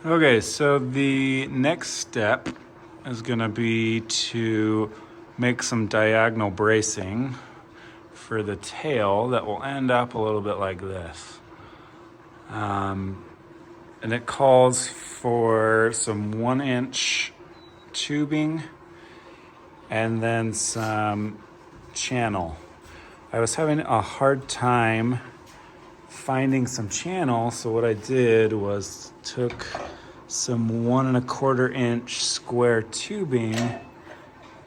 Okay, so the next step is going to be to make some diagonal bracing for the tail that will end up a little bit like this. And it calls for some 1-inch tubing and then some channel. I was having a hard time finding some channel, so what I did was took some 1¼ inch square tubing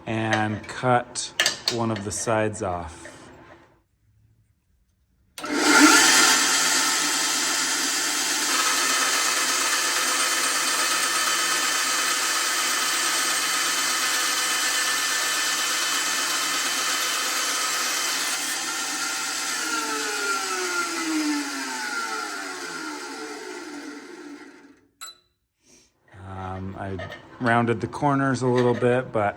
and cut one of the sides off. I rounded the corners a little bit, but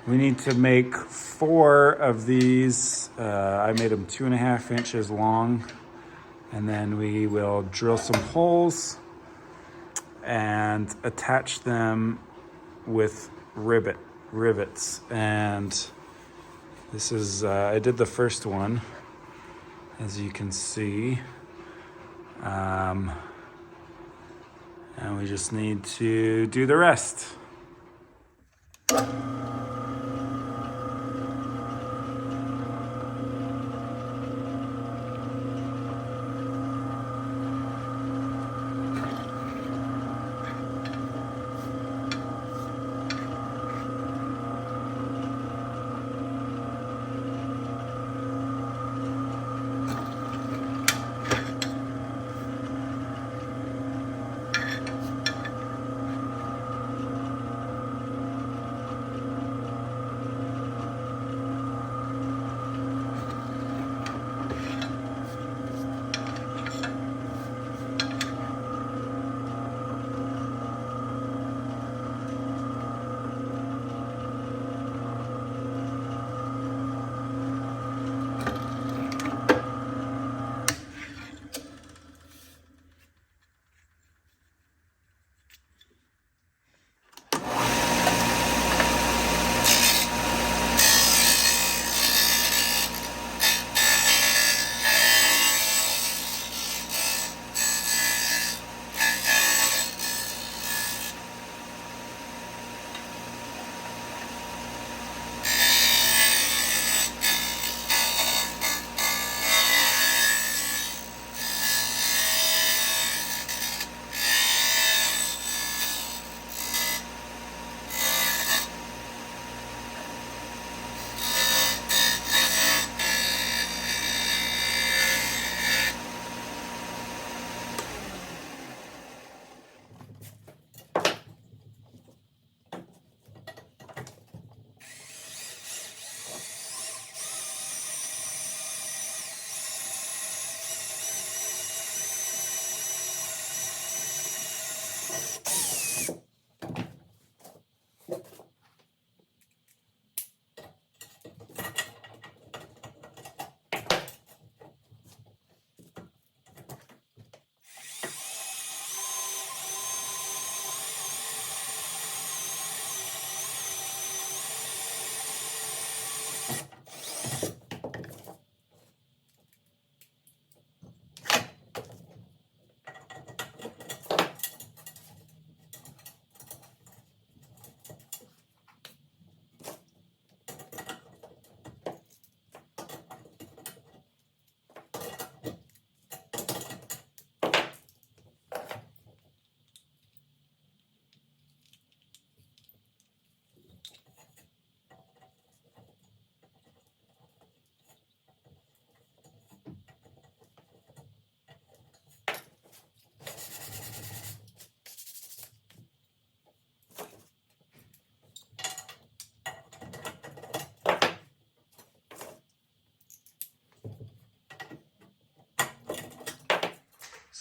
we need to make 4 of these. I made them 2½ inches long, and then we will drill some holes and attach them with rivets. And this is, I did the first one, as you can see. And we just need to do the rest.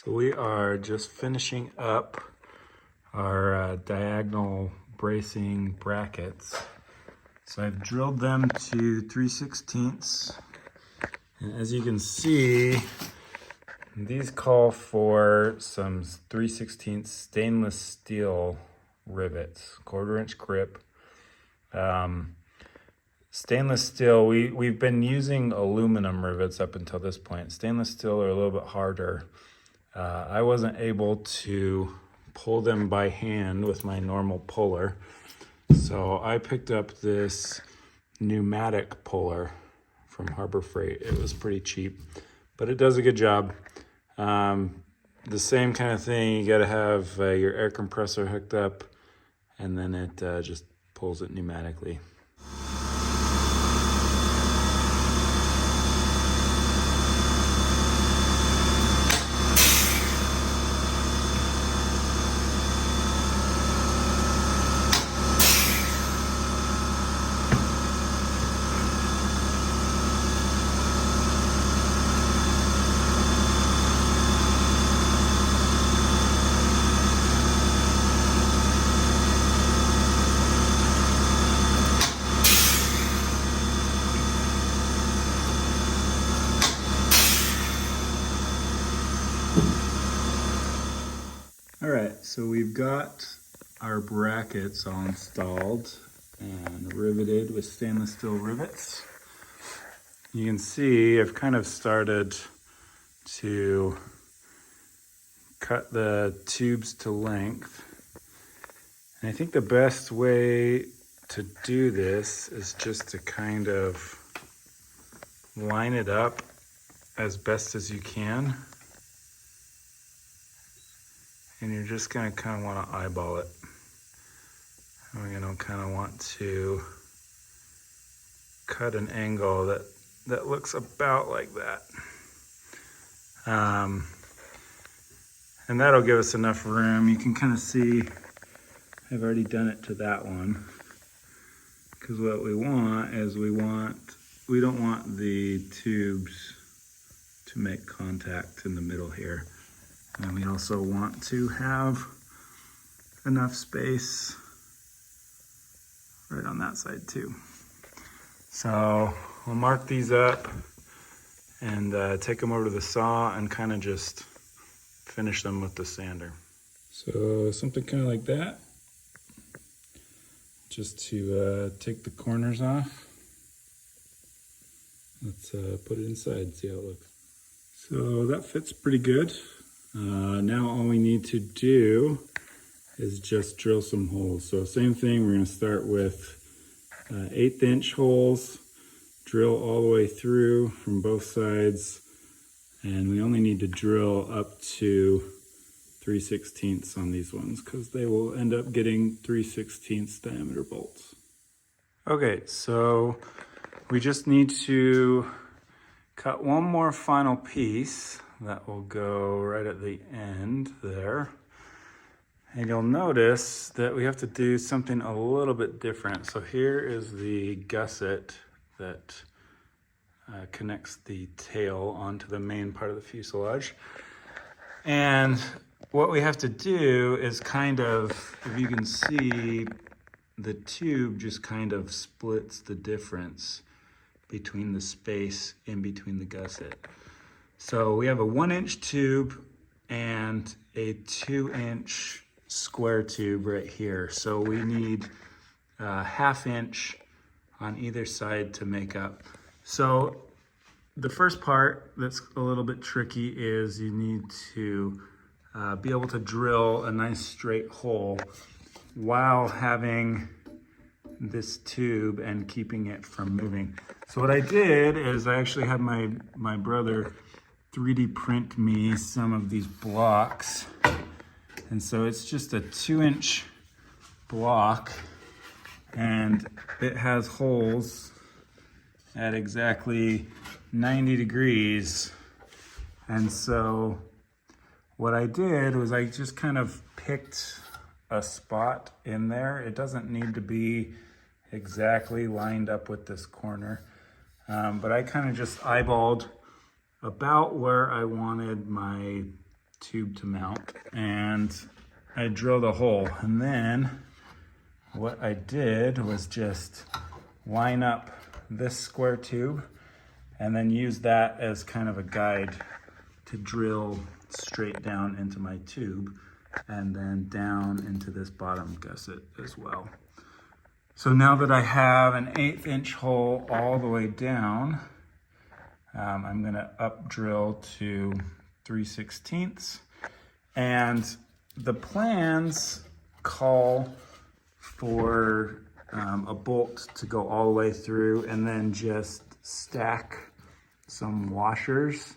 So we are just finishing up our diagonal bracing brackets. So I've drilled them to 3/16. And as you can see, These call for some 3/16 stainless steel rivets, 1/4 inch grip. Stainless steel, we've been using aluminum rivets up until this point. Stainless steel are a little bit harder. I wasn't able to pull them by hand with my normal puller. So I picked up this pneumatic puller from Harbor Freight. It was pretty cheap, but it does a good job. The same kind of thing, you gotta have your air compressor hooked up, and then it just pulls it pneumatically. All right, so we've got our brackets all installed and riveted with stainless steel rivets. You can see I've kind of started to cut the tubes to length. And I think the best way to do this is just to kind of line it up as best as you can. And you're just gonna kind of want to eyeball it. And we're gonna kind of want to cut an angle that looks about like that. And that'll give us enough room. You can kind of see I've already done it to that one. Because what we want is we don't want the tubes to make contact in the middle here. And we also want to have enough space right on that side too. So we'll mark these up and take them over to the saw and kind of just finish them with the sander. So something kind of like that, just to take the corners off. Let's put it inside, see how it looks. So that fits pretty good. Now all we need to do is just drill some holes. So same thing, we're gonna start with 1/8 inch holes, drill all the way through from both sides, and we only need to drill up to 3/16 on these ones because they will end up getting 3/16 diameter bolts. Okay, so we just need to cut one more final piece that will go right at the end there. And you'll notice that we have to do something a little bit different. So here is the gusset that connects the tail onto the main part of the fuselage. And what we have to do is kind of, if you can see, the tube just kind of splits the difference between the space in between the gusset. So we have a 1 inch tube and a 2 inch square tube right here. So we need 1/2 inch on either side to make up. So the first part that's a little bit tricky is you need to be able to drill a nice straight hole while having this tube and keeping it from moving. So what I did is I actually had my brother 3D print me some of these blocks. And so it's just a 2 inch block and it has holes at exactly 90 degrees. And so what I did was I just kind of picked a spot in there. It doesn't need to be exactly lined up with this corner, but I kind of just eyeballed about where I wanted my tube to mount, and I drilled a hole. And then what I did was just line up this square tube and then use that as kind of a guide to drill straight down into my tube and then down into this bottom gusset as well. So now that I have an 1/8 inch hole all the way down, I'm gonna up drill to 3/16. And the plans call for a bolt to go all the way through and then just stack some washers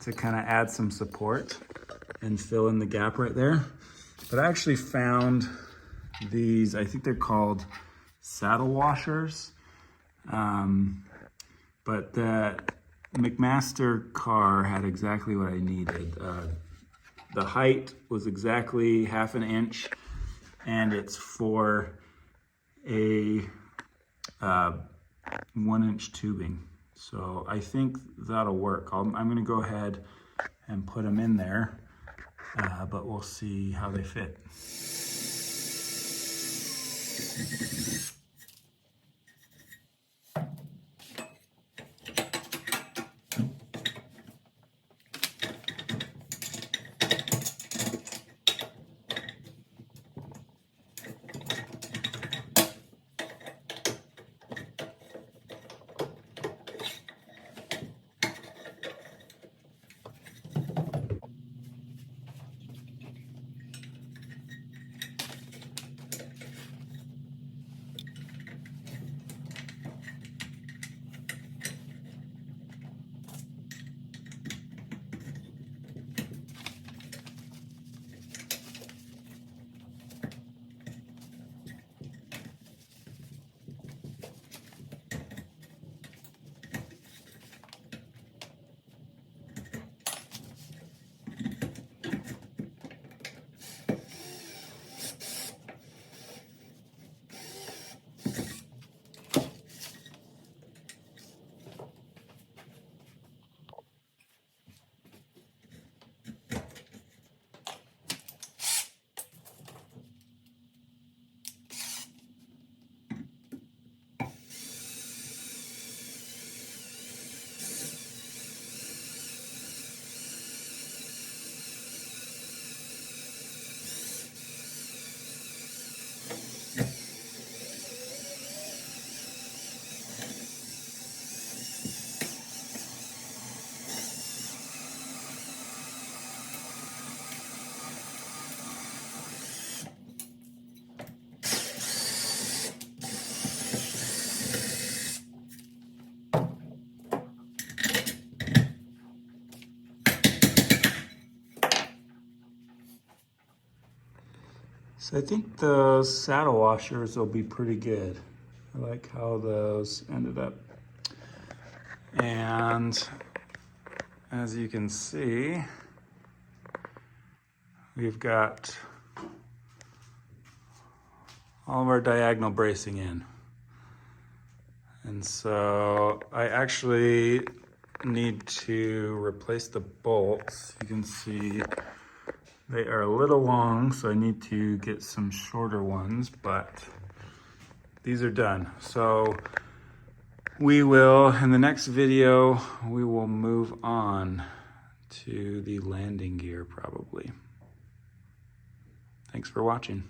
to kind of add some support and fill in the gap right there. But I actually found these, I think they're called saddle washers. But the McMaster car had exactly what I needed. The height was exactly 1/2 inch, and it's for a 1-inch tubing. So I think that'll work. I'm gonna go ahead and put them in there, but we'll see how they fit. So I think those saddle washers will be pretty good. I like how those ended up. And as you can see, we've got all of our diagonal bracing in. And so I actually need to replace the bolts. You can see they are a little long, so I need to get some shorter ones, but these are done. So we will, in the next video, we will move on to the landing gear probably. Thanks for watching.